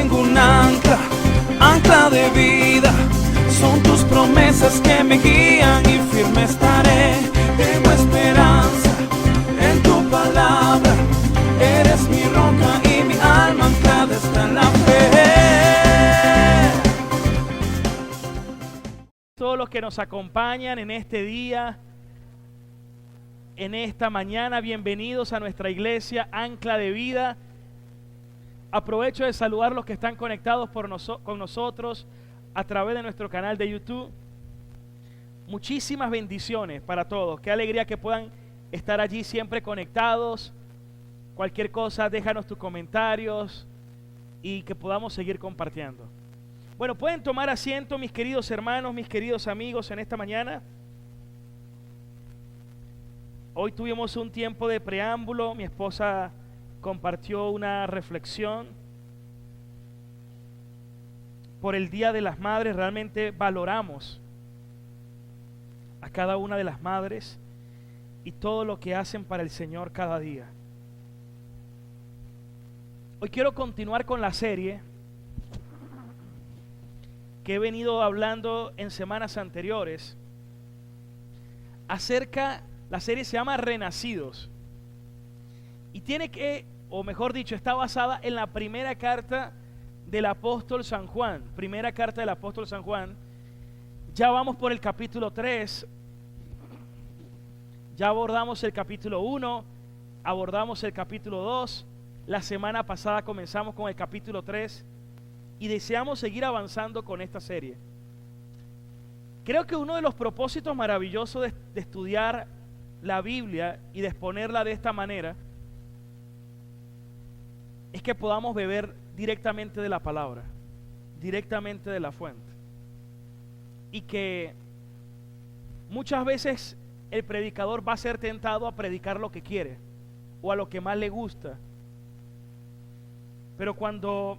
tengo un ancla, ancla de vida. Son tus promesas que me guían y firme estaré. Tengo esperanza en tu palabra. Eres mi roca y mi alma anclada está en la fe. Todos los que nos acompañan en este día, en esta mañana, bienvenidos a nuestra iglesia Ancla de Vida. Aprovecho de saludar a los que están conectados con nosotros a través de nuestro canal de YouTube. Muchísimas bendiciones para todos. Qué alegría que puedan estar allí siempre conectados. Cualquier cosa, déjanos tus comentarios y que podamos seguir compartiendo. Bueno, pueden tomar asiento, mis queridos hermanos, mis queridos amigos, en esta mañana. Hoy tuvimos un tiempo de preámbulo. Mi esposa compartió una reflexión por el Día de las Madres. Realmente valoramos a cada una de las madres y todo lo que hacen para el Señor cada día. Hoy quiero continuar con la serie que he venido hablando en semanas anteriores acerca, la serie se llama Renacidos y tiene que, o mejor dicho, está basada en la primera carta del apóstol San Juan. Primera carta del apóstol San Juan. Ya vamos por el capítulo 3. Ya abordamos el capítulo 1, abordamos el capítulo 2. La semana pasada comenzamos con el capítulo 3 y deseamos seguir avanzando con esta serie. Creo que uno de los propósitos maravillosos de estudiar la Biblia y de exponerla de esta manera es que podamos beber directamente de la palabra, directamente de la fuente. Y que muchas veces el predicador va a ser tentado a predicar lo que quiere o a lo que más le gusta. Pero cuando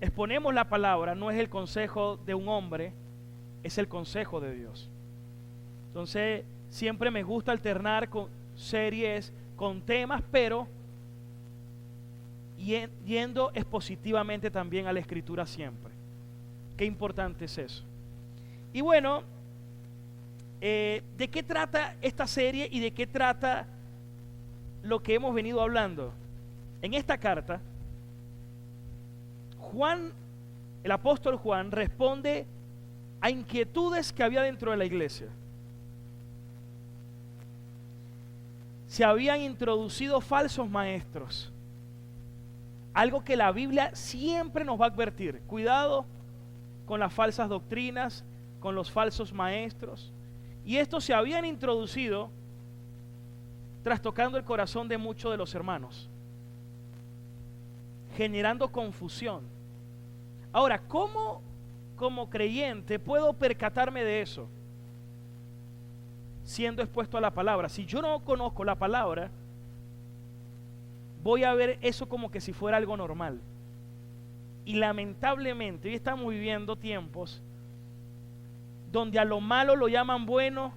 exponemos la palabra, no es el consejo de un hombre, es el consejo de Dios. Entonces, siempre me gusta alternar con series, con temas, pero yendo expositivamente también a la Escritura siempre. Qué importante es eso. Y bueno, ¿de qué trata esta serie y de qué trata lo que hemos venido hablando? En esta carta, Juan, el apóstol Juan, responde a inquietudes que había dentro de la iglesia. Se habían introducido falsos maestros. Algo que la Biblia siempre nos va a advertir. Cuidado con las falsas doctrinas, con los falsos maestros. Y estos se habían introducido trastocando el corazón de muchos de los hermanos, generando confusión. Ahora, ¿cómo como creyente puedo percatarme de eso? Siendo expuesto a la palabra. Si yo no conozco la palabra, voy a ver eso como que si fuera algo normal. Y lamentablemente hoy estamos viviendo tiempos donde a lo malo lo llaman bueno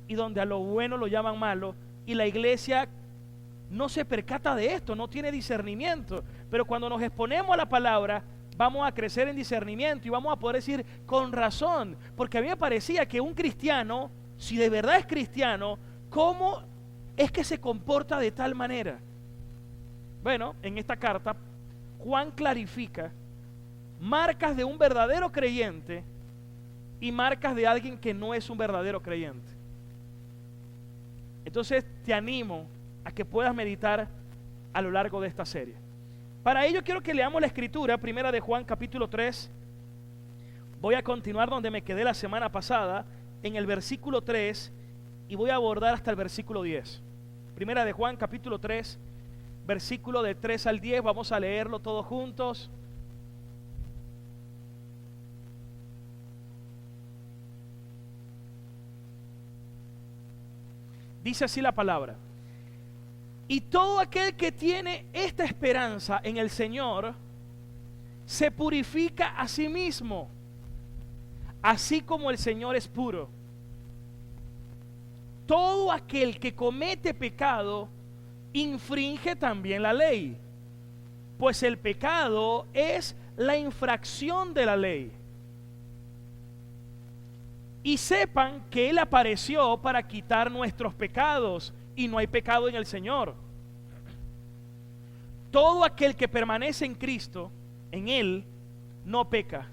y donde a lo bueno lo llaman malo, y la iglesia no se percata de esto, no tiene discernimiento. Pero cuando nos exponemos a la palabra, vamos a crecer en discernimiento y vamos a poder decir con razón, porque a mí me parecía que un cristiano, si de verdad es cristiano, ¿cómo es que se comporta de tal manera? Bueno, en esta carta Juan clarifica marcas de un verdadero creyente y marcas de alguien que no es un verdadero creyente. Entonces te animo a que puedas meditar a lo largo de esta serie. Para ello quiero que leamos la escritura, primera de Juan capítulo 3. Voy a continuar donde me quedé la semana pasada, en el versículo 3, y voy a abordar hasta el versículo 10. Primera de Juan capítulo 3, versículo de 3 al 10, vamos a leerlo todos juntos. Dice así la palabra: y todo aquel que tiene esta esperanza en el Señor se purifica a sí mismo, así como el Señor es puro. Todo aquel que comete pecado infringe también la ley, pues el pecado es la infracción de la ley. Y sepan que Él apareció para quitar nuestros pecados, y no hay pecado en el Señor. Todo aquel que permanece en Cristo, en Él, no peca.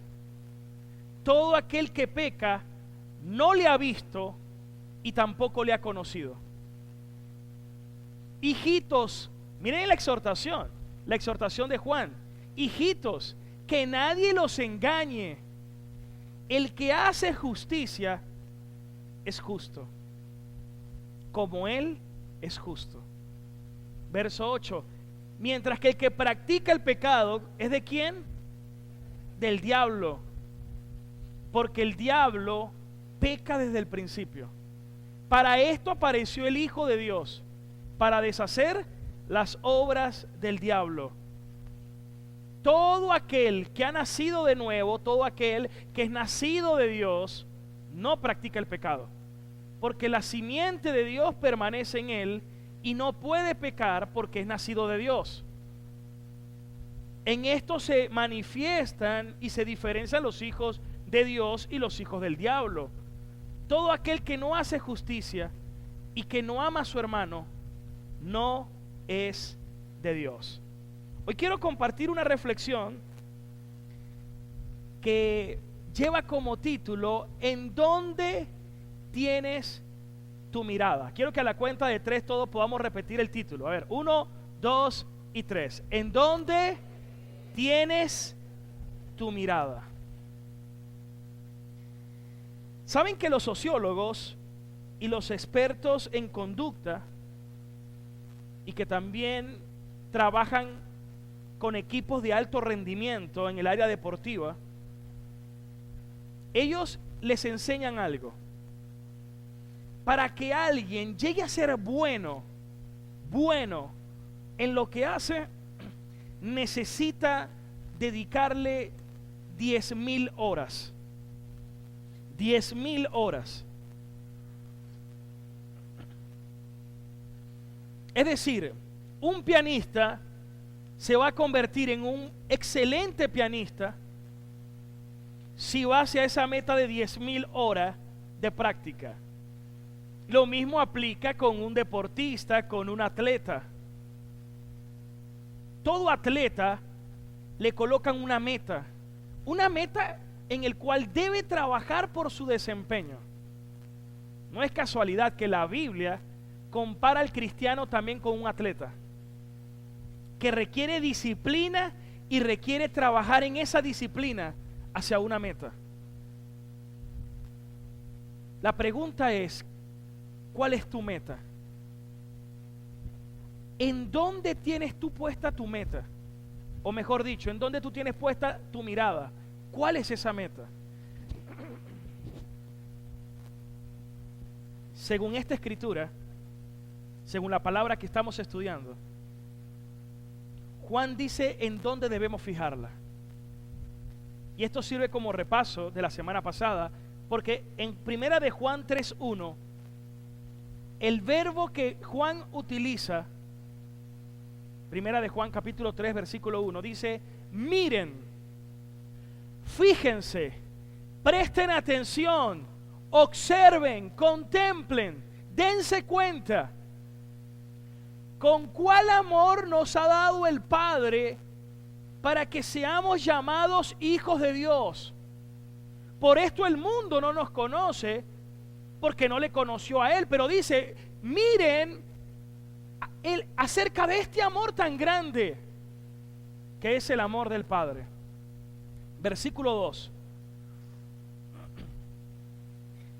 Todo aquel que peca no le ha visto y tampoco le ha conocido. Hijitos, miren la exhortación de Juan. Hijitos, que nadie los engañe. El que hace justicia es justo, como Él es justo. Verso 8. Mientras que el que practica el pecado es ¿de quién? Del diablo. Porque el diablo peca desde el principio. Para esto apareció el Hijo de Dios, para deshacer las obras del diablo. Todo aquel que ha nacido de nuevo, todo aquel que es nacido de Dios, no practica el pecado, porque la simiente de Dios permanece en él y no puede pecar porque es nacido de Dios. En esto se manifiestan y se diferencian los hijos de Dios y los hijos del diablo. Todo aquel que no hace justicia y que no ama a su hermano, no es de Dios. Hoy quiero compartir una reflexión que lleva como título ¿En dónde tienes tu mirada? Quiero que a la cuenta de 3 todos podamos repetir el título. A ver, 1, 2 y 3. ¿En dónde tienes tu mirada? ¿Saben que los sociólogos y los expertos en conducta, y que también trabajan con equipos de alto rendimiento en el área deportiva, ellos les enseñan algo? Para que alguien llegue a ser bueno en lo que hace, necesita dedicarle 10,000 horas. 10,000 horas. Es decir, un pianista se va a convertir en un excelente pianista si va hacia esa meta de 10,000 horas de práctica. Lo mismo aplica con un deportista, con un atleta. Todo atleta le colocan una meta en el cual debe trabajar por su desempeño. No es casualidad que la Biblia compara al cristiano también con un atleta, que requiere disciplina y requiere trabajar en esa disciplina hacia una meta. La pregunta es, ¿cuál es tu meta? ¿En dónde tienes tú puesta tu meta? O mejor dicho, ¿en dónde tú tienes puesta tu mirada? ¿Cuál es esa meta? Según esta escritura, según la palabra que estamos estudiando, Juan dice en dónde debemos fijarla. Y esto sirve como repaso de la semana pasada, porque en primera de Juan 3:1, el verbo que Juan utiliza, primera de Juan capítulo 3 versículo 1, dice: miren, fíjense, presten atención, observen, contemplen, dense cuenta con cuál amor nos ha dado el Padre para que seamos llamados hijos de Dios. Por esto el mundo no nos conoce, porque no le conoció a Él. Pero dice, miren acerca de este amor tan grande, que es el amor del Padre. Versículo 2.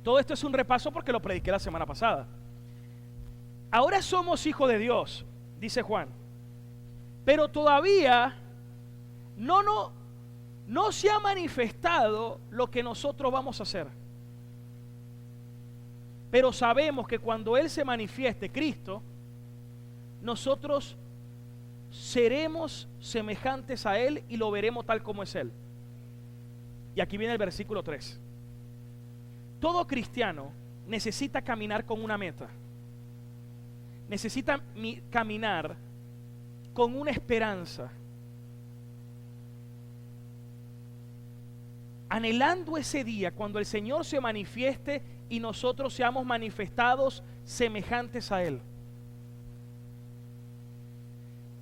Todo esto es un repaso porque lo prediqué la semana pasada. Ahora somos hijos de Dios, dice Juan, pero todavía no se ha manifestado lo que nosotros vamos a hacer. Pero sabemos que cuando Él se manifieste, Cristo, nosotros seremos semejantes a Él y lo veremos tal como es Él. Y aquí viene el versículo 3. Todo cristiano necesita caminar con una meta. Necesita caminar con una esperanza. anhelando ese día cuando el Señor se manifieste y nosotros seamos manifestados semejantes a Él.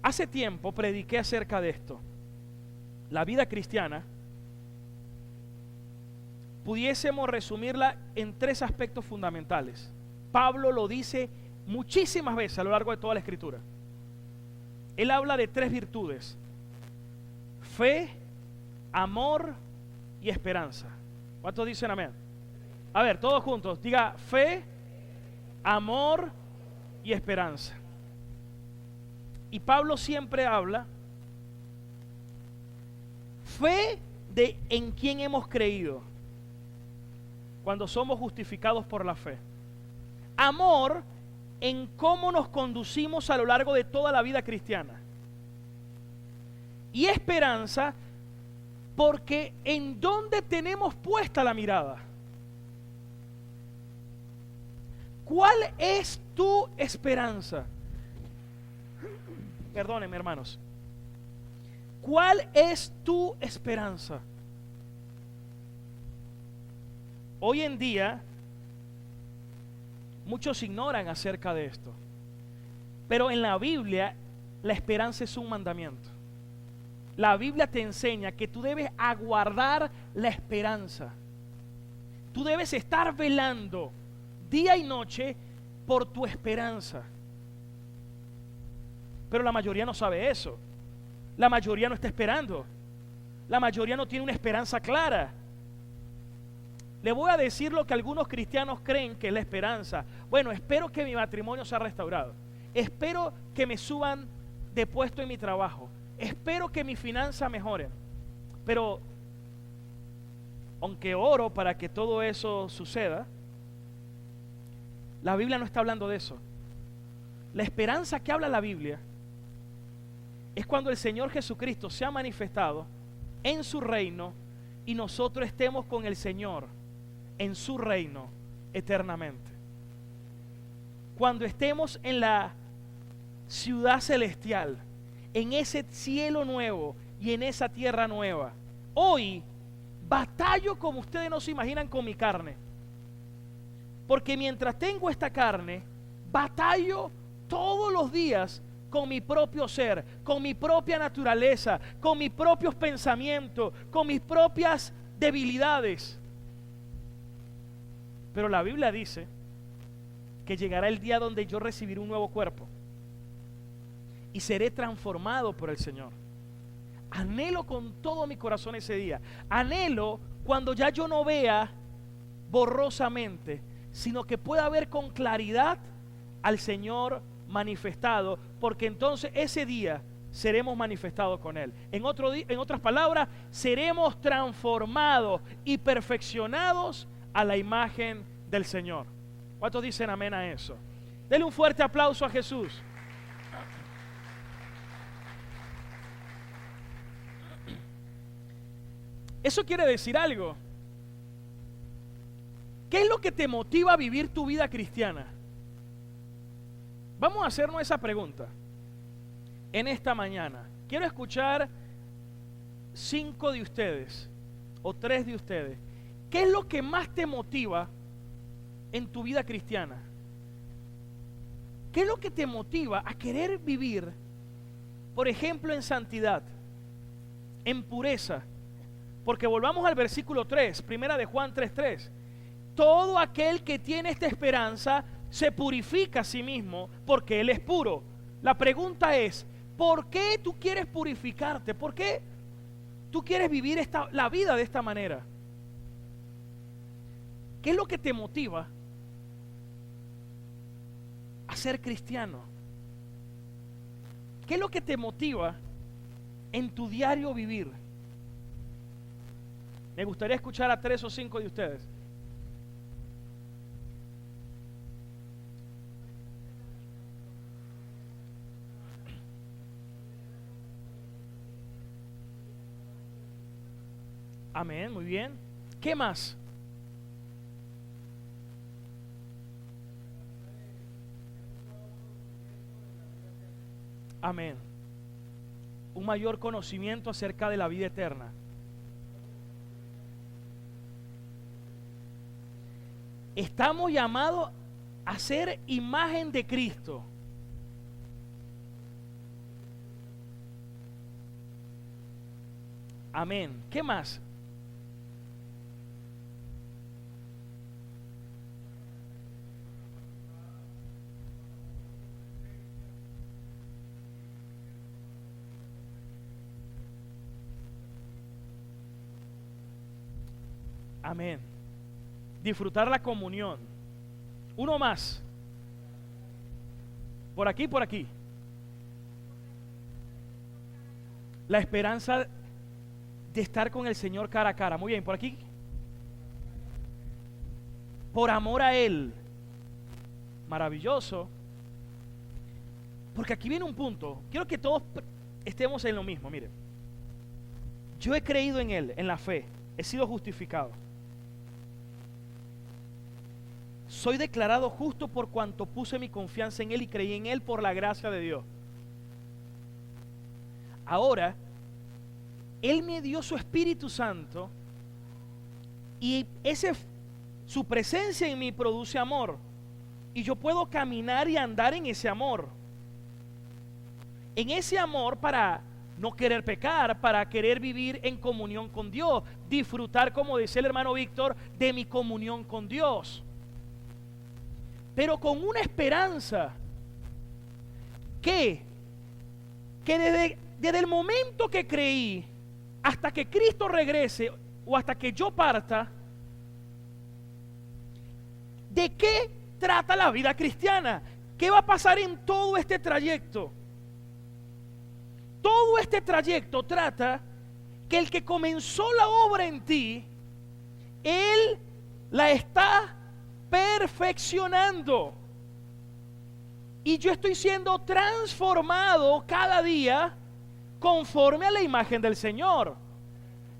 Hace tiempo prediqué acerca de esto. La vida cristiana pudiésemos resumirla en 3 aspectos fundamentales. Pablo lo dice muchísimas veces a lo largo de toda la Escritura. Él habla de 3 virtudes: fe, amor y esperanza. ¿Cuántos dicen amén? A ver, todos juntos, diga fe, amor y esperanza. Y Pablo siempre habla fe de en quién hemos creído cuando somos justificados por la fe. Amor en cómo nos conducimos a lo largo de toda la vida cristiana. Y esperanza porque en dónde tenemos puesta la mirada. ¿Cuál es tu esperanza? Perdónenme, hermanos. ¿Cuál es tu esperanza? Hoy en día muchos ignoran acerca de esto, pero en la Biblia la esperanza es un mandamiento. La Biblia te enseña que tú debes aguardar la esperanza. Tú debes estar velando día y noche por tu esperanza. Pero la mayoría no sabe eso. La mayoría no está esperando. La mayoría no tiene una esperanza clara. Le voy a decir lo que algunos cristianos creen que es la esperanza. Bueno, espero que mi matrimonio sea restaurado. Espero que me suban de puesto en mi trabajo. Espero que mi finanza mejore. Pero, aunque oro para que todo eso suceda, la Biblia no está hablando de eso. La esperanza que habla la Biblia es cuando el Señor Jesucristo se ha manifestado en su reino y nosotros estemos con el Señor en su reino eternamente. Cuando estemos en la ciudad celestial, en ese cielo nuevo y en esa tierra nueva. Hoy batallo como ustedes no se imaginan con mi carne, porque mientras tengo esta carne, batallo todos los días con mi propio ser, con mi propia naturaleza, con mis propios pensamientos, con mis propias debilidades. Pero la Biblia dice que llegará el día donde yo recibiré un nuevo cuerpo y seré transformado por el Señor. Anhelo con todo mi corazón ese día. Anhelo cuando ya yo no vea borrosamente, sino que pueda ver con claridad al Señor manifestado, porque entonces ese día seremos manifestados con Él. En otras palabras, seremos transformados y perfeccionados a la imagen del Señor. ¿Cuántos dicen amén a eso? Denle un fuerte aplauso a Jesús. Eso quiere decir algo. ¿Qué es lo que te motiva a vivir tu vida cristiana? Vamos a hacernos esa pregunta en esta mañana. Quiero escuchar 5 de ustedes o 3 de ustedes. ¿Qué es lo que más te motiva en tu vida cristiana? ¿Qué es lo que te motiva a querer vivir, por ejemplo, en santidad, en pureza? Porque volvamos al versículo 3, primera de Juan 3:3. Todo aquel que tiene esta esperanza se purifica a sí mismo porque Él es puro. La pregunta es, ¿por qué tú quieres purificarte? ¿Por qué tú quieres vivir la vida de esta manera? ¿Qué es lo que te motiva a ser cristiano? ¿Qué es lo que te motiva en tu diario vivir? Me gustaría escuchar a 3 o 5 de ustedes. Amén, muy bien. ¿Qué más? Amén. Un mayor conocimiento acerca de la vida eterna. Estamos llamados a ser imagen de Cristo. Amén. ¿Qué más? Amén. Disfrutar la comunión. Uno más. Por aquí, por aquí. La esperanza de estar con el Señor cara a cara. Muy bien, por aquí. Por amor a Él. Maravilloso. Porque aquí viene un punto. Quiero que todos estemos en lo mismo. Miren. Yo he creído en Él, en la fe. He sido justificado. Soy declarado justo por cuanto puse mi confianza en Él y creí en Él por la gracia de Dios. Ahora, Él me dio su Espíritu Santo y su presencia en mí produce amor. Y yo puedo caminar y andar en ese amor. En ese amor para no querer pecar, para querer vivir en comunión con Dios. Disfrutar, como decía el hermano Víctor, de mi comunión con Dios. Pero con una esperanza que desde el momento que creí hasta que Cristo regrese o hasta que yo parta, ¿de qué trata la vida cristiana? ¿Qué va a pasar en todo este trayecto? Todo este trayecto trata que el que comenzó la obra en ti, Él la está perfeccionando. Y yo estoy siendo transformado cada día conforme a la imagen del Señor,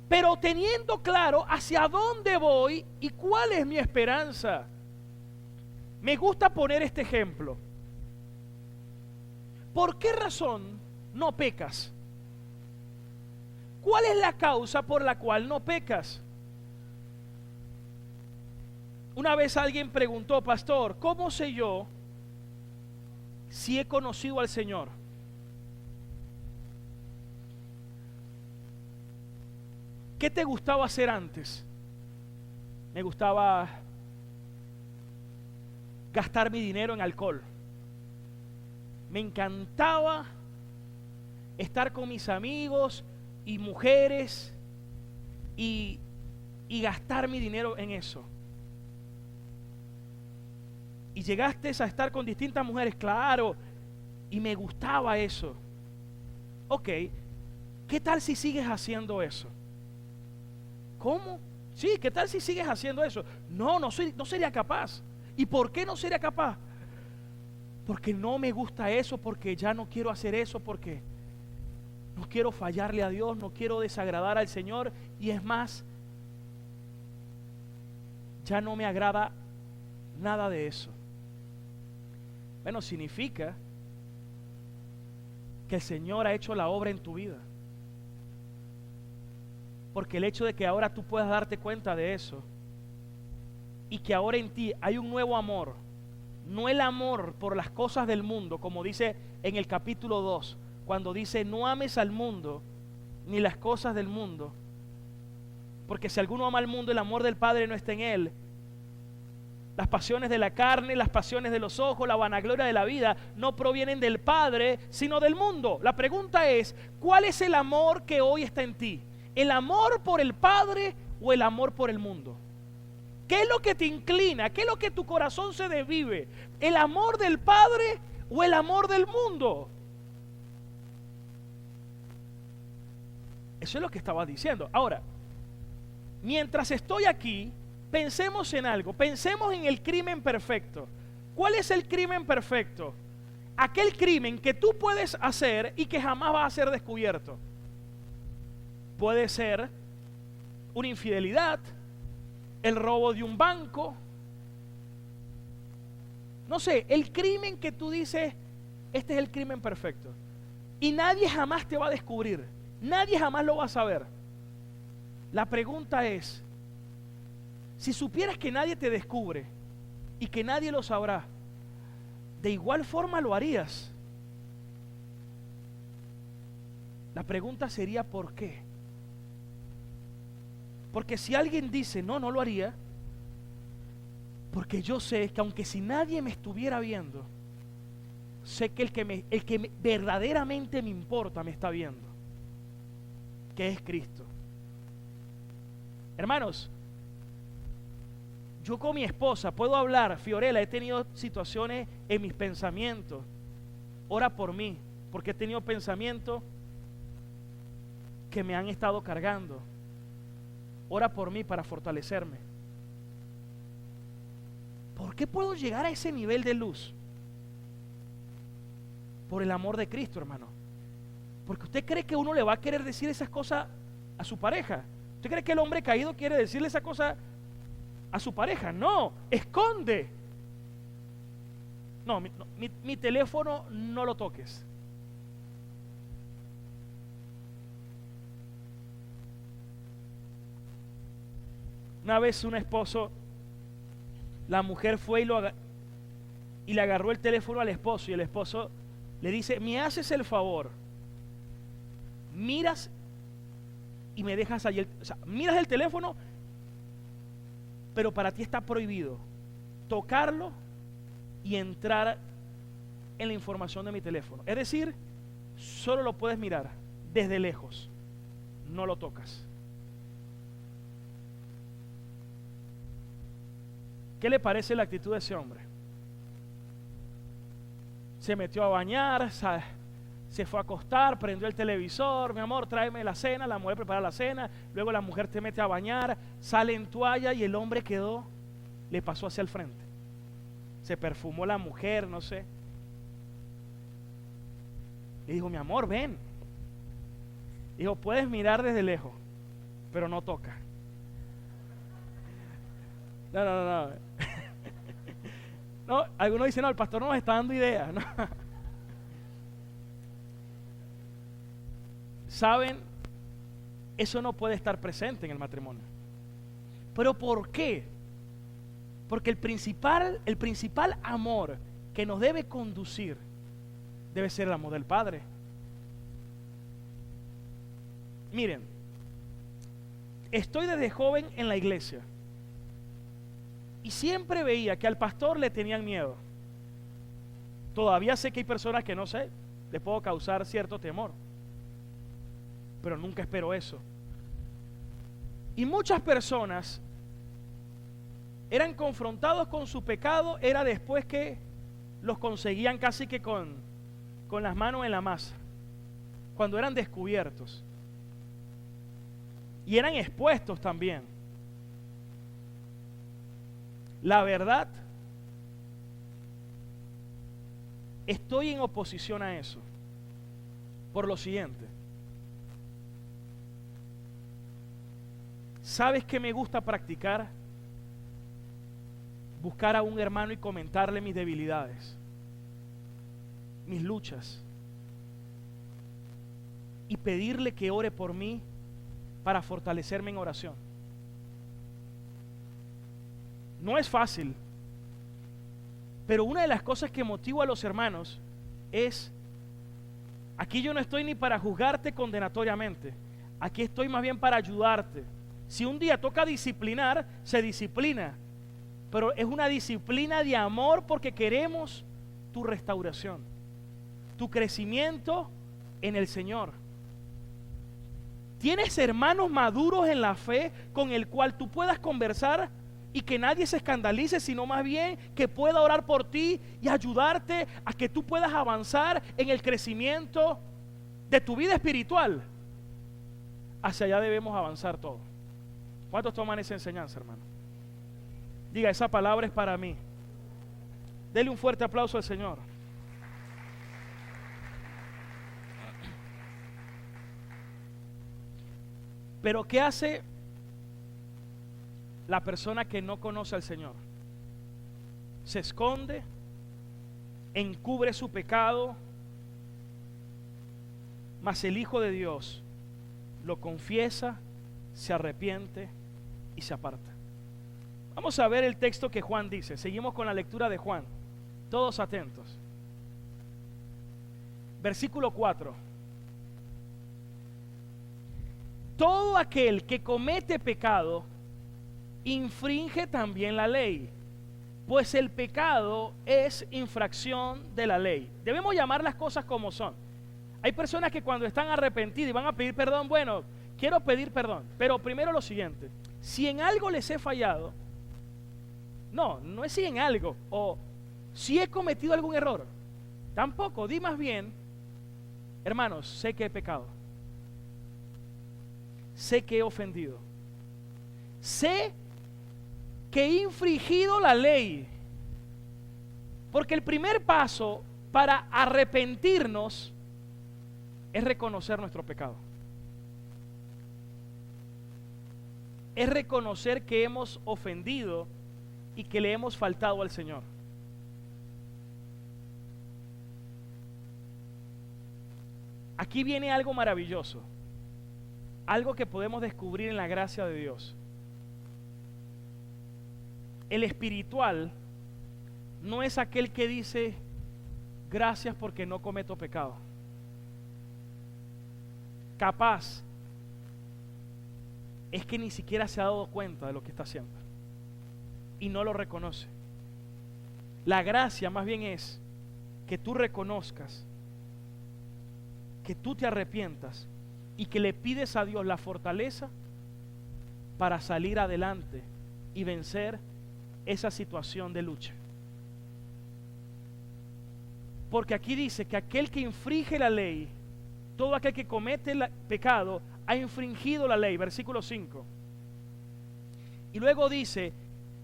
pero teniendo claro hacia dónde voy y cuál es mi esperanza. Me gusta poner este ejemplo. ¿Por qué razón no pecas? ¿Cuál es la causa por la cual no pecas? Una vez alguien preguntó: pastor, ¿cómo sé yo si he conocido al Señor? ¿Qué te gustaba hacer antes? Me gustaba gastar mi dinero en alcohol. Me encantaba estar con mis amigos y mujeres y gastar mi dinero en eso. Y llegaste a estar con distintas mujeres, claro, y me gustaba eso. Ok, ¿qué tal si sigues haciendo eso? ¿Cómo? Sí, ¿qué tal si sigues haciendo eso? No sería capaz. ¿Y por qué no sería capaz? Porque no me gusta eso, porque ya no quiero hacer eso, porque no quiero fallarle a Dios, no quiero desagradar al Señor, y es más, ya no me agrada nada de eso. Bueno, significa que el Señor ha hecho la obra en tu vida. Porque el hecho de que ahora tú puedas darte cuenta de eso y que ahora en ti hay un nuevo amor, no el amor por las cosas del mundo, como dice en el capítulo 2, cuando dice: no ames al mundo ni las cosas del mundo, porque si alguno ama al mundo, el amor del Padre no está en él. Las pasiones de la carne, las pasiones de los ojos, la vanagloria de la vida no provienen del Padre, sino del mundo. La pregunta es: ¿cuál es el amor que hoy está en ti? ¿El amor por el Padre o el amor por el mundo? ¿Qué es lo que te inclina? ¿Qué es lo que tu corazón se desvive? ¿El amor del Padre o el amor del mundo? Eso es lo que estaba diciendo. Ahora, mientras estoy aquí, pensemos en algo. Pensemos en el crimen perfecto. ¿Cuál es el crimen perfecto? Aquel crimen que tú puedes hacer y que jamás va a ser descubierto. Puede ser una infidelidad, el robo de un banco, no sé, el crimen que tú dices: este es el crimen perfecto, y nadie jamás te va a descubrir, nadie jamás lo va a saber. La pregunta es: si supieras que nadie te descubre, y que nadie lo sabrá, de igual forma lo harías. La pregunta sería ¿por qué? Porque si alguien dice no lo haría, porque yo sé que aunque si nadie me estuviera viendo, sé que el que verdaderamente me importa me está viendo, que es Cristo. Hermanos, yo con mi esposa puedo hablar, Fiorella, he tenido situaciones en mis pensamientos. Ora por mí, porque he tenido pensamientos que me han estado cargando. Ora por mí para fortalecerme. ¿Por qué puedo llegar a ese nivel de luz? Por el amor de Cristo, hermano. Porque usted cree que uno le va a querer decir esas cosas a su pareja. ¿Usted cree que el hombre caído quiere decirle esa cosa a su pareja? No, esconde. No, mi teléfono no lo toques. Una vez un esposo, la mujer fue y le agarró el teléfono al esposo, y el esposo le dice: me haces el favor, miras y me dejas allí, o sea, miras el teléfono, pero para ti está prohibido tocarlo y entrar en la información de mi teléfono. Es decir, solo lo puedes mirar desde lejos, no lo tocas. ¿Qué le parece la actitud de ese hombre? Se metió a bañar, se fue a acostar, prendió el televisor: mi amor, tráeme la cena. La mujer prepara la cena, luego la mujer te mete a bañar, sale en toalla y el hombre le pasó hacia el frente. Se perfumó la mujer, no sé. Le dijo: mi amor, ven. Dijo: puedes mirar desde lejos, pero no toca. No. No, algunos dicen: no, el pastor nos está dando ideas. No. ¿Saben? Eso no puede estar presente en el matrimonio. ¿Pero por qué? Porque el principal amor que nos debe conducir debe ser el amor del Padre. Miren, estoy desde joven en la iglesia y siempre veía que al pastor le tenían miedo. Todavía sé que hay personas que no sé, les puedo causar cierto temor, pero nunca espero eso. Y muchas personas eran confrontados con su pecado, era después que los conseguían casi que con las manos en la masa, cuando eran descubiertos. Y eran expuestos también. La verdad, estoy en oposición a eso, por lo siguiente. ¿Sabes qué me gusta practicar? Buscar a un hermano y comentarle mis debilidades, mis luchas, y pedirle que ore por mí para fortalecerme en oración. No es fácil, pero una de las cosas que motivo a los hermanos es: aquí yo no estoy ni para juzgarte condenatoriamente, aquí estoy más bien para ayudarte. Si un día toca disciplinar, se disciplina, pero es una disciplina de amor, porque queremos tu restauración, tu crecimiento en el Señor. ¿Tienes hermanos maduros en la fe con el cual tú puedas conversar y que nadie se escandalice, sino más bien que pueda orar por ti y ayudarte a que tú puedas avanzar en el crecimiento de tu vida espiritual? Hacia allá debemos avanzar todos. ¿Cuántos toman esa enseñanza, hermano? Diga: esa palabra es para mí. Dele un fuerte aplauso al Señor. Pero ¿qué hace la persona que no conoce al Señor? Se esconde, encubre su pecado, mas el Hijo de Dios lo confiesa, se arrepiente y se aparta. Vamos a ver el texto que Juan dice. Seguimos con la lectura de Juan. Todos atentos. Versículo 4. Todo aquel que comete pecado infringe también la ley, pues el pecado es infracción de la ley. Debemos llamar las cosas como son. Hay personas que cuando están arrepentidas y van a pedir perdón, bueno, quiero pedir perdón, pero primero lo siguiente: si en algo les he fallado, no es si en algo, o si he cometido algún error, tampoco, di más bien, hermanos, sé que he pecado, sé que he ofendido, sé que he infringido la ley, porque el primer paso para arrepentirnos es reconocer nuestro pecado, es reconocer que hemos ofendido y que le hemos faltado al Señor. Aquí viene algo maravilloso, algo que podemos descubrir en la gracia de Dios. El espiritual no es aquel que dice gracias porque no cometo pecado. Capaz es que ni siquiera se ha dado cuenta de lo que está haciendo y no lo reconoce. La gracia más bien es que tú reconozcas, que tú te arrepientas y que le pides a Dios la fortaleza para salir adelante y vencer esa situación de lucha. Porque aquí dice que aquel que infringe la ley, todo aquel que comete el pecado, ha infringido la ley, versículo 5. Y luego dice: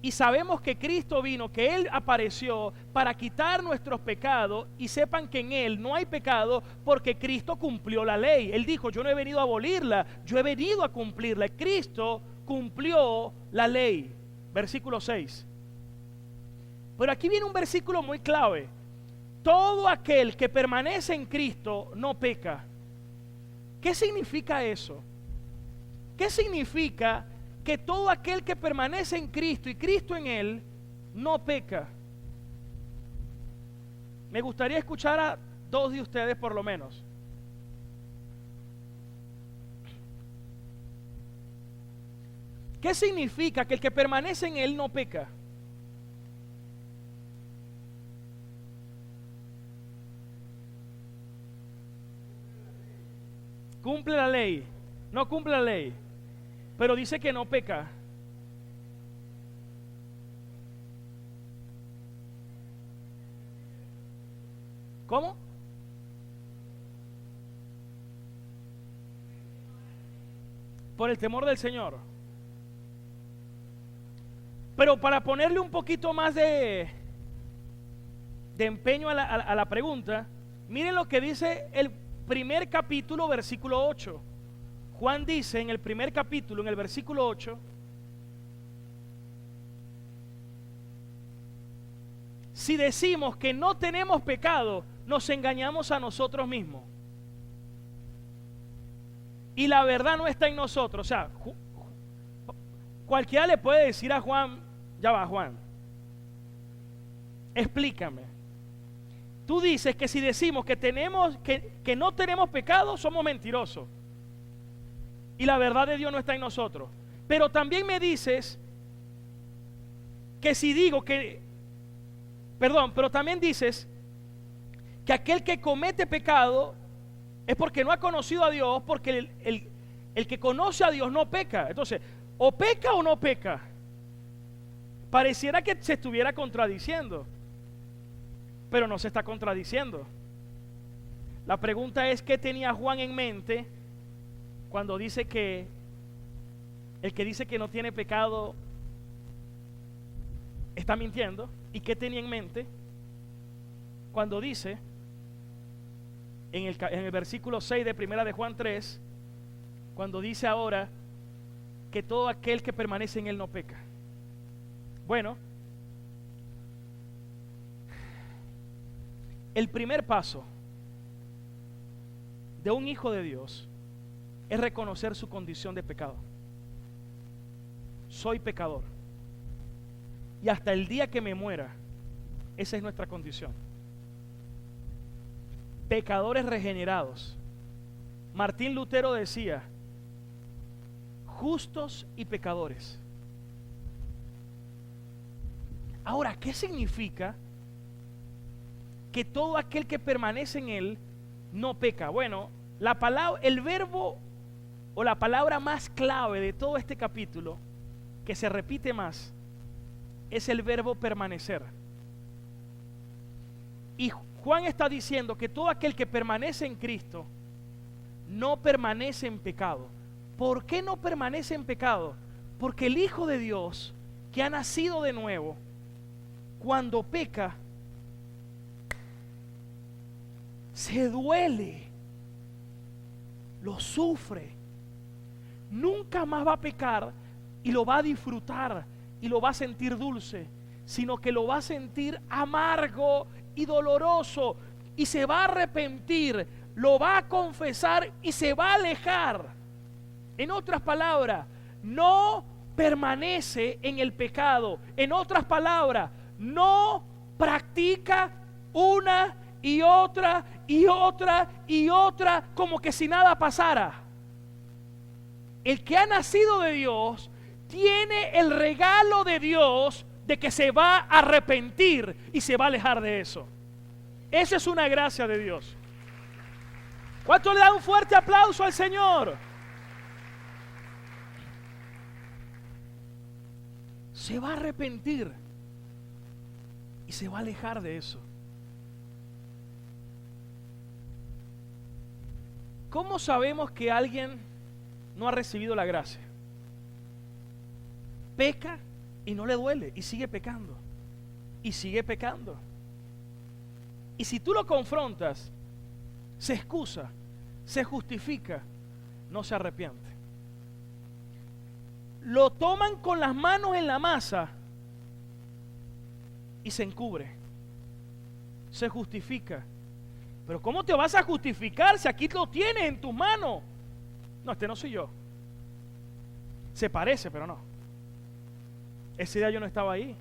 y sabemos que Cristo vino, que Él apareció para quitar nuestros pecados, y sepan que en Él no hay pecado, porque Cristo cumplió la ley. Él dijo: yo no he venido a abolirla, yo he venido a cumplirla. Cristo cumplió la ley, versículo 6. Pero aquí viene un versículo muy clave: todo aquel que permanece en Cristo no peca. ¿Qué significa eso? ¿Qué significa que todo aquel que permanece en Cristo y Cristo en él no peca? Me gustaría escuchar a dos de ustedes por lo menos. ¿Qué significa que el que permanece en él no peca? Cumple la ley, no cumple la ley, pero dice que no peca. ¿Cómo? Por el temor del Señor. Pero para ponerle un poquito más de empeño a la pregunta, miren lo que dice el primer capítulo, versículo 8. Juan dice en el primer capítulo, en el versículo 8: si decimos que no tenemos pecado, nos engañamos a nosotros mismos y la verdad no está en nosotros. O sea, cualquiera le puede decir a Juan: ya va, Juan, explícame. Tú dices que si decimos que no tenemos pecado, somos mentirosos y la verdad de Dios no está en nosotros. Pero también me dices que si digo que, pero también dices que aquel que comete pecado es porque no ha conocido a Dios, porque el que conoce a Dios no peca. Entonces, o peca o no peca. Pareciera que se estuviera contradiciendo, pero no se está contradiciendo. La pregunta es: ¿qué tenía Juan en mente cuando dice que el que dice que no tiene pecado está mintiendo? ¿Y qué tenía en mente cuando dice en el versículo 6 de primera de Juan 3, cuando dice ahora que todo aquel que permanece en él no peca? Bueno, el primer paso de un hijo de Dios es reconocer su condición de pecado. Soy pecador. y hasta el día que me muera. Esa es nuestra condición. Pecadores regenerados. Martín Lutero decía, justos y pecadores. Ahora, ¿qué significa que todo aquel que permanece en él no peca? Bueno, la palabra, el verbo o la palabra más clave de todo este capítulo, que se repite más, es el verbo permanecer. Y Juan está diciendo que todo aquel que permanece en Cristo no permanece en pecado. ¿Por qué no permanece en pecado? Porque el Hijo de Dios, que ha nacido de nuevo, cuando peca, se duele, lo sufre, nunca más va a pecar y lo va a disfrutar y lo va a sentir dulce, sino que lo va a sentir amargo y doloroso, y se va a arrepentir, lo va a confesar y se va a alejar. En otras palabras, no permanece en el pecado. En otras palabras, no practica una y otra y otra y otra como que si nada pasara. El que ha nacido de Dios tiene el regalo de Dios de que se va a arrepentir y se va a alejar de eso. Esa es una gracia de Dios. ¿Cuánto le da un fuerte aplauso al Señor? Se va a arrepentir y se va a alejar de eso. ¿Cómo sabemos que alguien no ha recibido la gracia? Peca y no le duele y sigue pecando y sigue pecando. Y si tú lo confrontas, se excusa, se justifica, no se arrepiente. Lo toman con las manos en la masa y se encubre, se justifica. Pero ¿cómo te vas a justificar si aquí lo tienes en tus manos? No, este no soy yo. Se parece, pero no. Ese día yo no estaba ahí.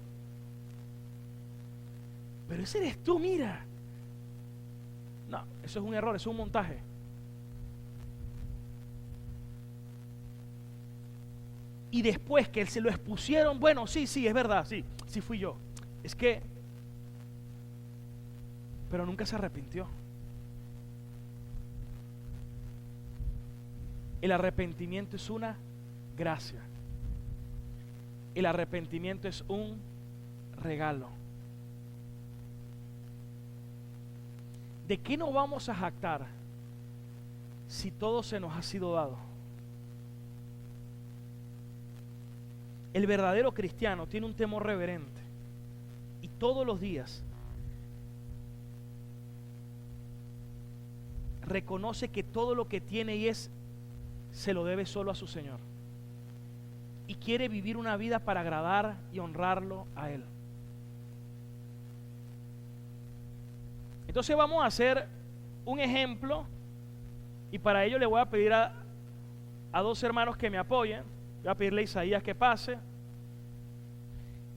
Pero ese eres tú, mira. No, eso es un error, eso es un montaje. Y después que se lo expusieron, bueno, sí, es verdad, sí fui yo. Es que, pero nunca se arrepintió. El arrepentimiento es una gracia. El arrepentimiento es un regalo. ¿De qué nos vamos a jactar si todo se nos ha sido dado? El verdadero cristiano tiene un temor reverente y todos los días reconoce que todo lo que tiene y es se lo debe solo a su Señor y quiere vivir una vida para agradar y honrarlo a Él. Entonces vamos a hacer un ejemplo y para ello le voy a pedir a dos hermanos que me apoyen. Voy a pedirle a Isaías que pase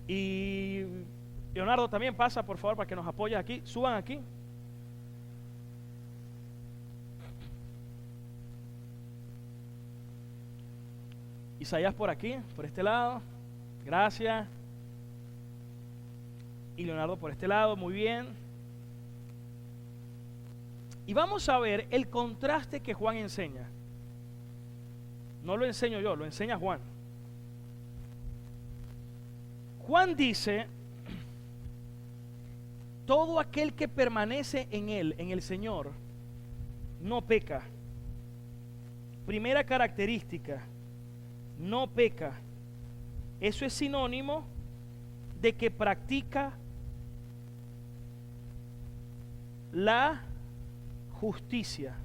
y Leonardo también pasa, por favor, para que nos apoye aquí. Suban aquí. Isaías por aquí, por este lado. Gracias. Y Leonardo por este lado, muy bien. Y vamos a ver el contraste que Juan enseña. No lo enseño yo, lo enseña Juan. Juan dice, todo aquel que permanece en Él, en el Señor, no peca. Primera característica, no peca. Eso es sinónimo de que practica la justicia.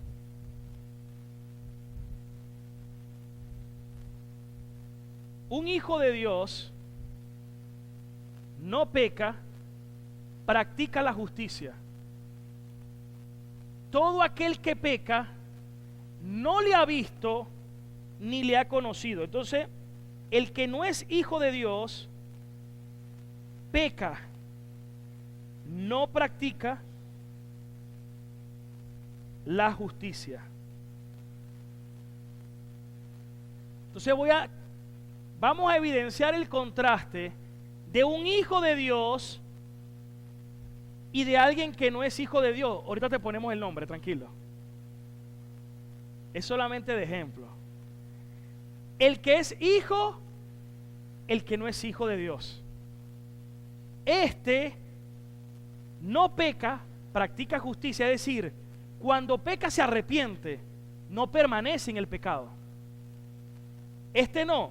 Un hijo de Dios no peca, practica la justicia. Todo aquel que peca no le ha visto ni le ha conocido. Entonces, el que no es hijo de Dios peca no practica la justicia. Entonces vamos a evidenciar el contraste de un hijo de Dios y de alguien que no es hijo de Dios. Ahorita te ponemos el nombre, tranquilo. Es solamente de ejemplo. El que es hijo, el que no es hijo de Dios. Este no peca, practica justicia, es decir, cuando peca se arrepiente, no permanece en el pecado. Este no.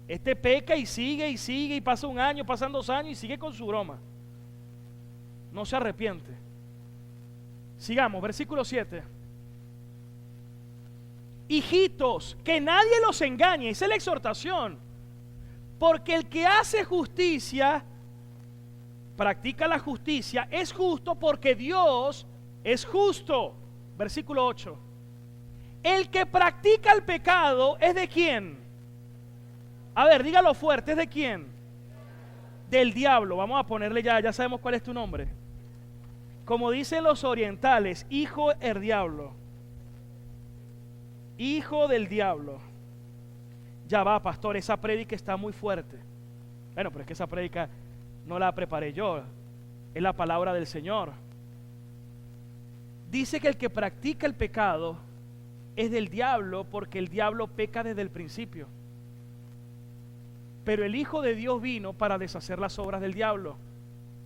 Este peca y sigue y pasa un año, pasan 2 años y sigue con su broma. No se arrepiente. Sigamos, versículo 7. Hijitos, que nadie los engañe. Esa es la exhortación. Porque el que hace justicia, practica la justicia, es justo porque Dios es justo. Versículo 8. El que practica el pecado es de quién. A ver, dígalo fuerte, ¿es de quién? Del diablo. Vamos a ponerle ya sabemos cuál es tu nombre. Como dicen los orientales, hijo del diablo. Hijo del diablo. Ya va, pastor, esa prédica está muy fuerte. Bueno, pero es que esa prédica no la preparé yo, es la palabra del Señor. Dice que el que practica el pecado es del diablo, porque el diablo peca desde el principio. Pero el Hijo de Dios vino para deshacer las obras del diablo.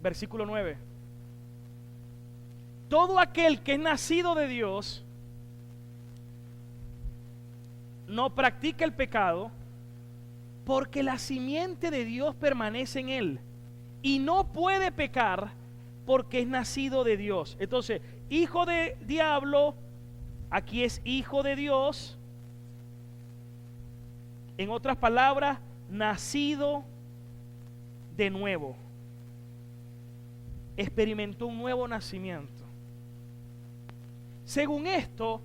Versículo 9. Todo aquel que es nacido de Dios no practica el pecado, porque la simiente de Dios permanece en él y no puede pecar porque es nacido de Dios. Entonces, hijo de diablo, aquí es hijo de Dios. En otras palabras, nacido de nuevo. Experimentó un nuevo nacimiento. Según esto,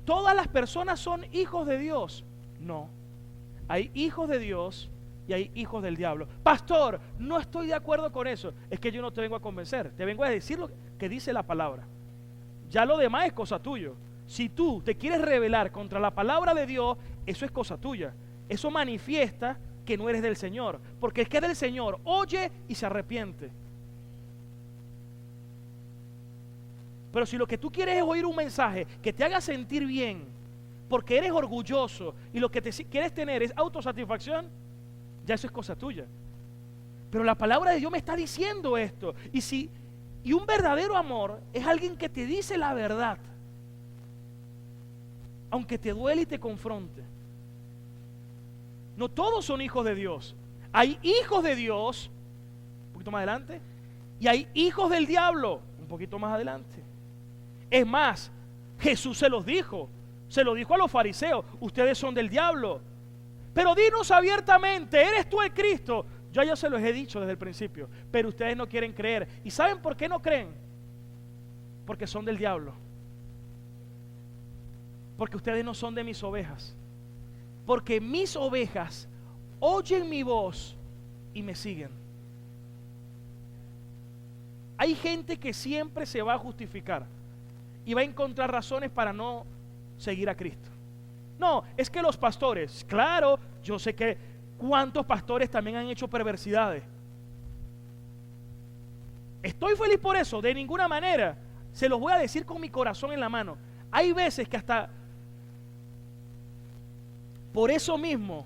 ¿todas las personas son hijos de Dios? No. Hay hijos de Dios y hay hijos del diablo. Pastor, no estoy de acuerdo con eso. Es que yo no te vengo a convencer, te vengo a decir lo que dice la palabra. Ya lo demás es cosa tuya. Si tú te quieres rebelar contra la palabra de Dios, eso es cosa tuya. Eso manifiesta que no eres del Señor, porque el que es del Señor oye y se arrepiente. Pero si lo que tú quieres es oír un mensaje que te haga sentir bien, porque eres orgulloso y lo que quieres tener es autosatisfacción, ya eso es cosa tuya. Pero la palabra de Dios me está diciendo esto. Y un verdadero amor es alguien que te dice la verdad, aunque te duele y te confronte. No todos son hijos de Dios. Hay hijos de Dios, un poquito más adelante, y hay hijos del diablo, un poquito más adelante. Es más, Jesús se lo dijo a los fariseos: ustedes son del diablo. Pero dinos abiertamente, ¿eres tú el Cristo? Yo ya se los he dicho desde el principio, pero ustedes no quieren creer. ¿Y saben por qué no creen? Porque son del diablo. Porque ustedes no son de mis ovejas. Porque mis ovejas oyen mi voz y me siguen. Hay gente que siempre se va a justificar y va a encontrar razones para no seguir a Cristo. No, es que los pastores, claro, yo sé que cuántos pastores también han hecho perversidades. ¿Estoy feliz por eso? De ninguna manera. Se los voy a decir con mi corazón en la mano. Hay veces que hasta por eso mismo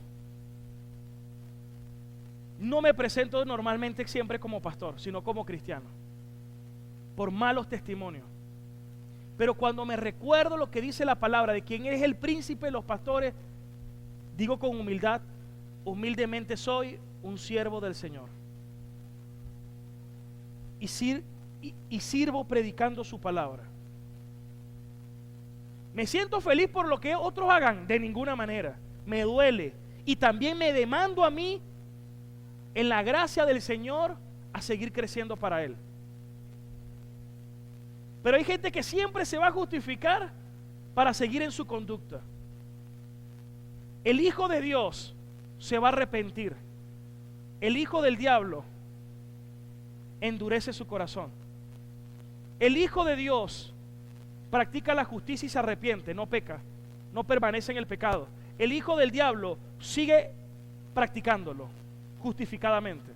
no me presento normalmente siempre como pastor, sino como cristiano, por malos testimonios. Pero cuando me recuerdo lo que dice la palabra de quién es el príncipe de los pastores, digo con humildad: humildemente soy un siervo del Señor. Y sirvo predicando su palabra. ¿Me siento feliz por lo que otros hagan? De ninguna manera. Me duele. Y también me demando a mí, en la gracia del Señor, a seguir creciendo para Él. Pero hay gente que siempre se va a justificar para seguir en su conducta. El Hijo de Dios se va a arrepentir. El hijo del diablo endurece su corazón. El Hijo de Dios practica la justicia y se arrepiente, no peca, no permanece en el pecado. El hijo del diablo sigue practicándolo justificadamente,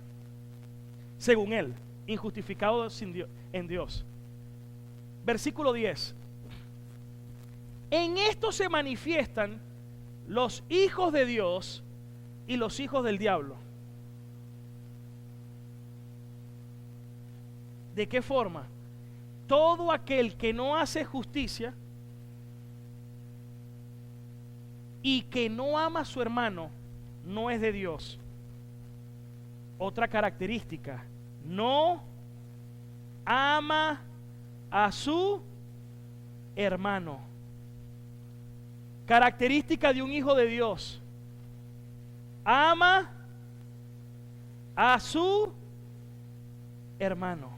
según él, injustificado en Dios. Versículo 10. En esto se manifiestan los hijos de Dios y los hijos del diablo. ¿De qué forma? Todo aquel que no hace justicia y que no ama a su hermano no es de Dios. Otra característica: no ama a su hermano. Característica de un hijo de Dios: ama a su hermano.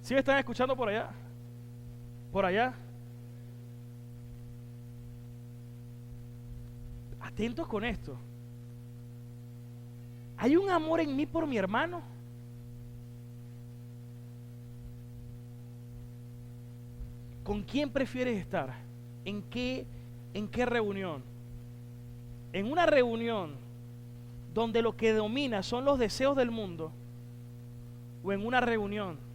¿Sí me están escuchando por allá? ¿Por allá? Atentos con esto. ¿Hay un amor en mí por mi hermano? ¿Con quién prefieres estar? ¿En qué reunión? En una reunión donde lo que domina son los deseos del mundo, o en una reunión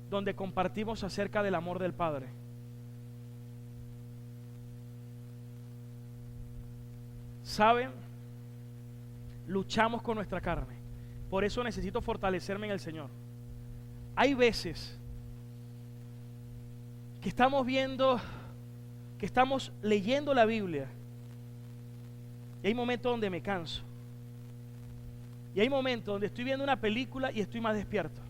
donde compartimos acerca del amor del Padre. ¿Saben? Luchamos con nuestra carne. Por eso necesito fortalecerme en el Señor. Hay veces que estamos viendo, que estamos leyendo la Biblia, y hay momentos donde me canso, y hay momentos donde estoy viendo una película y estoy más despierto.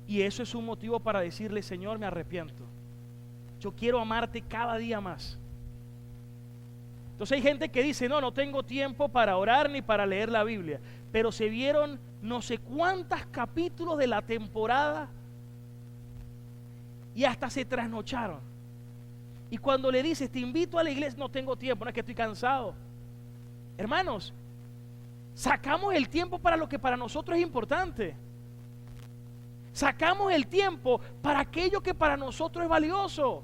Y eso es un motivo para decirle: Señor, me arrepiento. Yo quiero amarte cada día más. Entonces hay gente que dice: no tengo tiempo para orar ni para leer la Biblia. Pero se vieron no sé cuántos capítulos de la temporada y hasta se trasnocharon. Y cuando le dices: te invito a la iglesia, no tengo tiempo, no es que estoy cansado. Hermanos, sacamos el tiempo para lo que para nosotros es importante. Sacamos el tiempo para aquello que para nosotros es valioso.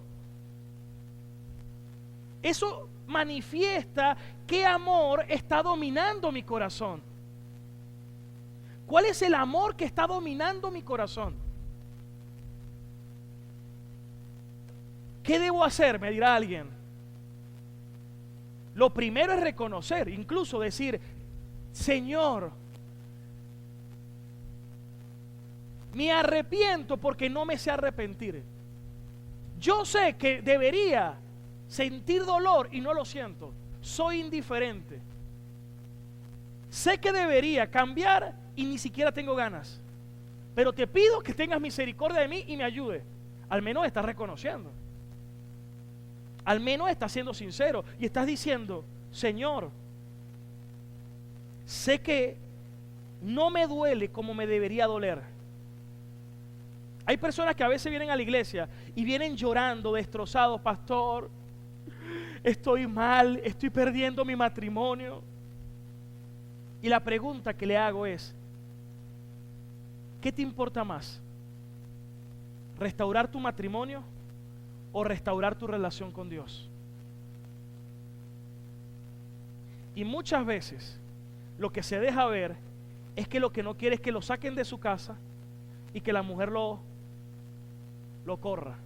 Eso manifiesta qué amor está dominando mi corazón. ¿Cuál es el amor que está dominando mi corazón? ¿Qué debo hacer?, me dirá alguien. Lo primero es reconocer, incluso decir: Señor, me arrepiento porque no me sé arrepentir. Yo sé que debería sentir dolor y no lo siento. Soy indiferente. Sé que debería cambiar y ni siquiera tengo ganas. Pero te pido que tengas misericordia de mí y me ayude. Al menos estás reconociendo. Al menos estás siendo sincero y estás diciendo: Señor, sé que no me duele como me debería doler. Hay personas que a veces vienen a la iglesia y vienen llorando, destrozados: pastor, estoy mal, estoy perdiendo mi matrimonio. Y la pregunta que le hago es: ¿qué te importa más? ¿Restaurar tu matrimonio o restaurar tu relación con Dios? Y muchas veces lo que se deja ver es que lo que no quiere es que lo saquen de su casa y que la mujer lo corra.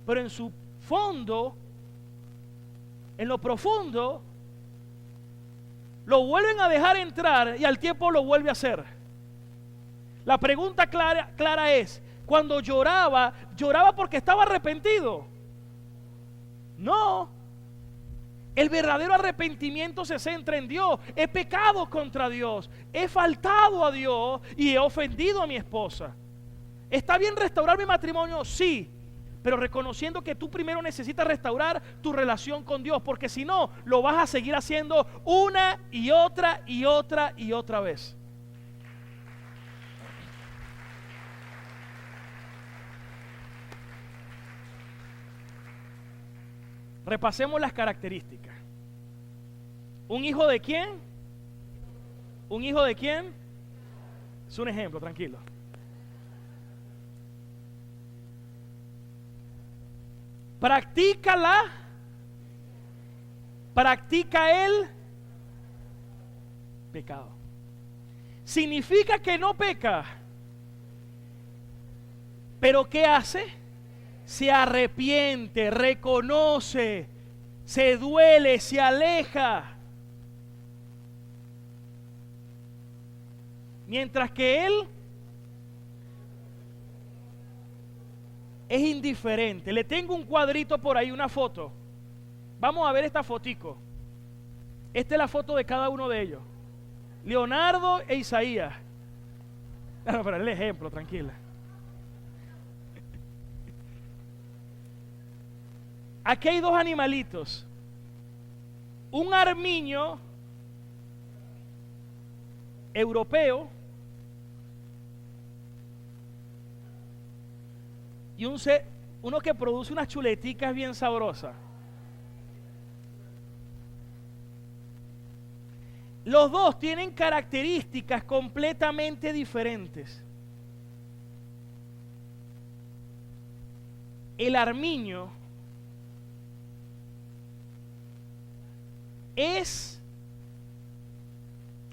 Pero en su fondo, en lo profundo, lo vuelven a dejar entrar y al tiempo lo vuelve a hacer. La pregunta clara es: cuando lloraba porque estaba arrepentido. No. El verdadero arrepentimiento se centra en Dios. He pecado contra Dios, he faltado a Dios y he ofendido a mi esposa. ¿Está bien restaurar mi matrimonio? Sí, pero reconociendo que tú primero necesitas restaurar tu relación con Dios, porque si no, lo vas a seguir haciendo una y otra y otra y otra vez. Repasemos las características. ¿Un hijo de quién? ¿Un hijo de quién? Es un ejemplo, tranquilo. Practica el pecado. Significa que no peca. Pero ¿qué hace? Se arrepiente, reconoce, se duele, se aleja. Mientras que él es indiferente. Le tengo un cuadrito por ahí, una foto. Vamos a ver esta fotico. Esta es la foto de cada uno de ellos. Leonardo e Isaías. No, pero el ejemplo, tranquila. Aquí hay dos animalitos. Un armiño europeo y uno que produce unas chuleticas bien sabrosas. Los dos tienen características completamente diferentes. El armiño es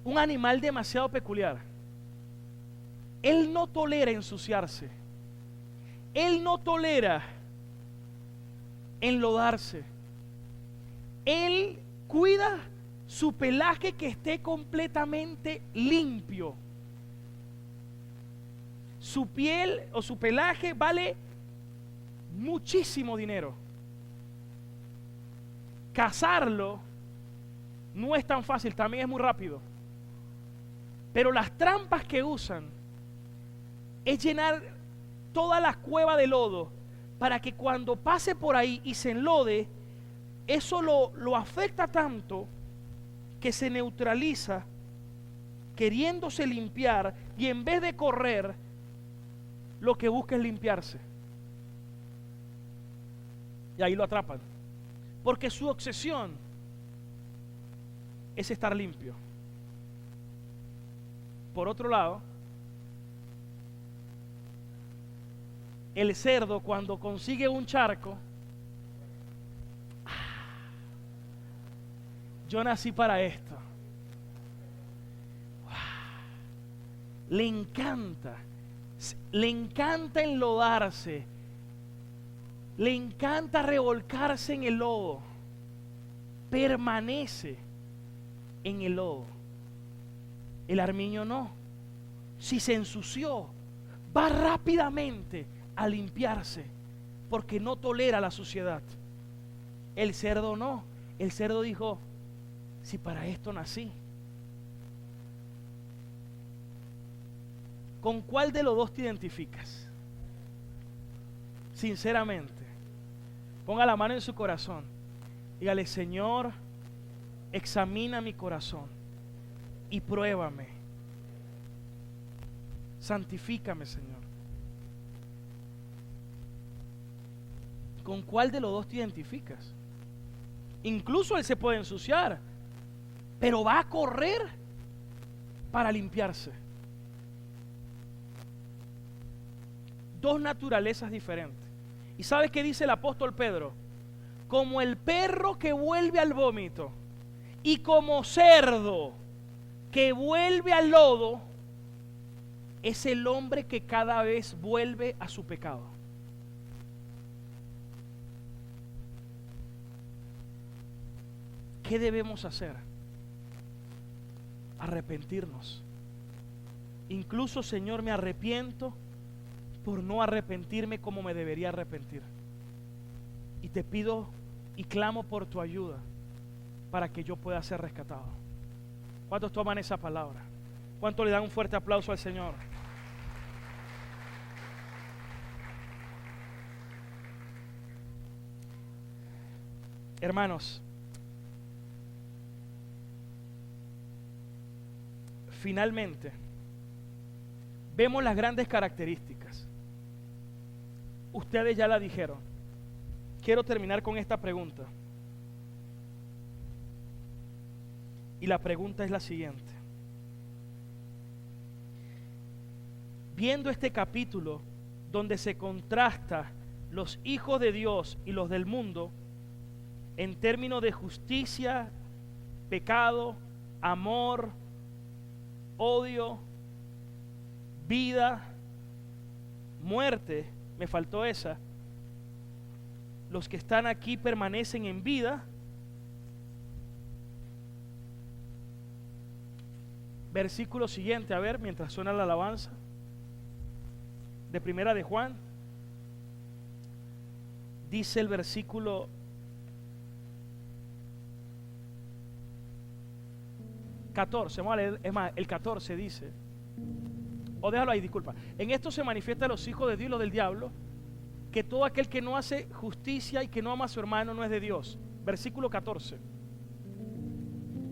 un animal demasiado peculiar. Él no tolera ensuciarse. Él no tolera enlodarse. Él cuida su pelaje que esté completamente limpio. Su piel o su pelaje vale muchísimo dinero. Cazarlo no es tan fácil, también es muy rápido. Pero las trampas que usan es llenar toda la cueva de lodo para que cuando pase por ahí y se enlode, eso lo afecta tanto que se neutraliza queriéndose limpiar, y en vez de correr, lo que busca es limpiarse. Y ahí lo atrapan. Porque su obsesión es estar limpio. Por otro lado, el cerdo, cuando consigue un charco, yo nací para esto. Le encanta enlodarse, le encanta revolcarse en el lodo, permanece en el lodo. El armiño no. Si se ensució, va rápidamente a limpiarse porque no tolera la suciedad. El cerdo no. El cerdo dijo: si para esto nací. ¿Con cuál de los dos te identificas? Sinceramente, ponga la mano en su corazón. Dígale: Señor, examina mi corazón y pruébame. Santifícame, Señor. ¿Con cuál de los dos te identificas? Incluso él se puede ensuciar, pero va a correr para limpiarse. Dos naturalezas diferentes. ¿Y sabes qué dice el apóstol Pedro? Como el perro que vuelve al vómito y como cerdo que vuelve al lodo, es el hombre que cada vez vuelve a su pecado. ¿Qué debemos hacer? Arrepentirnos. Incluso, Señor, me arrepiento por no arrepentirme como me debería arrepentir. Y te pido y clamo por tu ayuda para que yo pueda ser rescatado. ¿Cuántos toman esa palabra? ¿Cuántos le dan un fuerte aplauso al Señor? Hermanos, finalmente vemos las grandes características. Ustedes ya la dijeron. Quiero terminar con esta pregunta. Y la pregunta es la siguiente. Viendo este capítulo donde se contrasta los hijos de Dios y los del mundo en términos de justicia, pecado, amor, odio, vida, muerte, me faltó esa. Los que están aquí permanecen en vida. Versículo siguiente, a ver, mientras suena la alabanza de Primera de Juan, dice el versículo 14, vamos a leer, es más, el 14 dice, o déjalo ahí, disculpa. En esto se manifiestan los hijos de Dios y los del diablo, que todo aquel que no hace justicia y que no ama a su hermano no es de Dios. Versículo 14.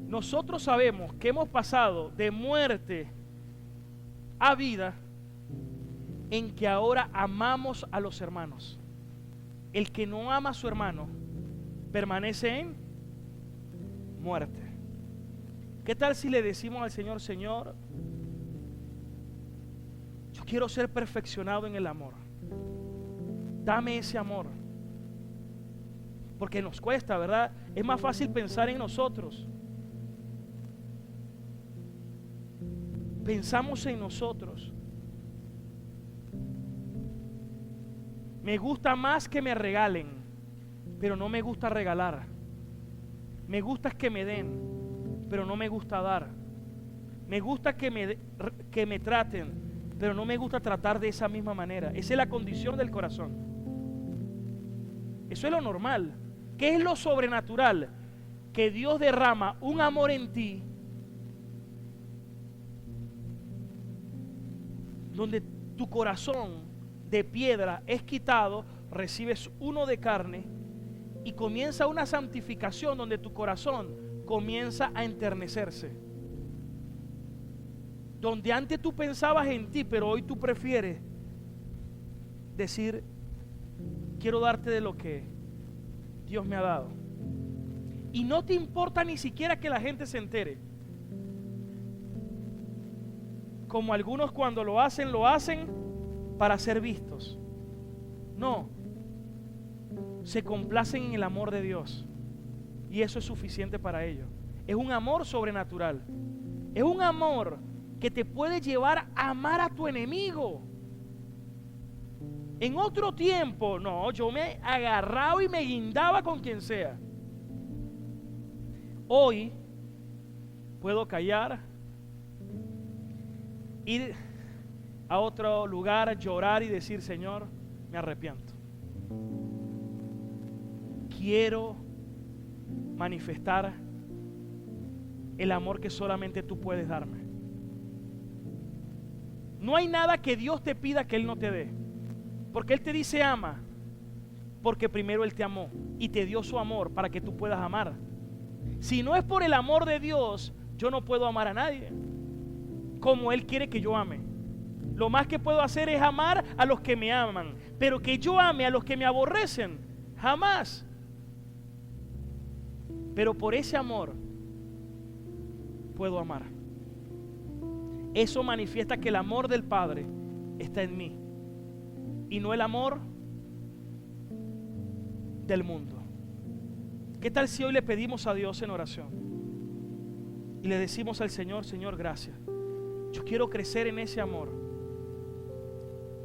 Nosotros sabemos que hemos pasado de muerte a vida en que ahora amamos a los hermanos. El que no ama a su hermano permanece en muerte. ¿Qué tal si le decimos al Señor, Señor, yo quiero ser perfeccionado en el amor? Dame ese amor. Porque nos cuesta, ¿verdad? Es más fácil pensar en nosotros. Pensamos en nosotros. Me gusta más que me regalen, pero no me gusta regalar. Me gusta que me den, pero no me gusta dar. Me gusta que me traten, pero no me gusta tratar de esa misma manera. Esa es la condición del corazón. Eso es lo normal. ¿Qué es lo sobrenatural? Que Dios derrama un amor en ti donde tu corazón de piedra es quitado, recibes uno de carne y comienza una santificación donde tu corazón comienza a enternecerse. Donde antes tú pensabas en ti, pero hoy tú prefieres decir, quiero darte de lo que Dios me ha dado. Y no te importa ni siquiera que la gente se entere. Como algunos cuando lo hacen para ser vistos. No, se complacen en el amor de Dios y eso es suficiente para ellos. Es un amor sobrenatural. Es un amor que te puede llevar a amar a tu enemigo. En otro tiempo, no, yo me agarraba y me guindaba con quien sea. Hoy puedo callar, ir a otro lugar, llorar y decir, Señor, me arrepiento. Quiero manifestar el amor que solamente tú puedes darme. No hay nada que Dios te pida que Él no te dé. Porque Él te dice ama, porque primero Él te amó y te dio su amor para que tú puedas amar. Si no es por el amor de Dios, yo no puedo amar a nadie como Él quiere que yo ame. Lo más que puedo hacer es amar a los que me aman, pero que yo ame a los que me aborrecen, jamás. Pero por ese amor puedo amar. Eso manifiesta que el amor del Padre está en mí y no el amor del mundo. ¿Qué tal si hoy le pedimos a Dios en oración y le decimos al Señor, Señor, gracias, yo quiero crecer en ese amor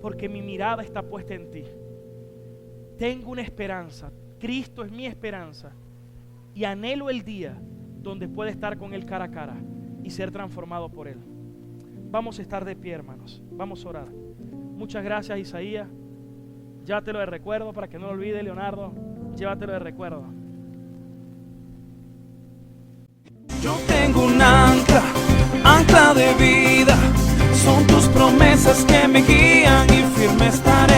porque mi mirada está puesta en ti. Tengo una esperanza, Cristo es mi esperanza y anhelo el día donde pueda estar con Él cara a cara y ser transformado por Él. Vamos a estar de pie, hermanos, vamos a orar. Muchas gracias, Isaías. Llévatelo de recuerdo para que no lo olvide, Leonardo. Llévatelo de recuerdo. Yo tengo un ancla de vida. Son tus promesas que me guían y firme estaré.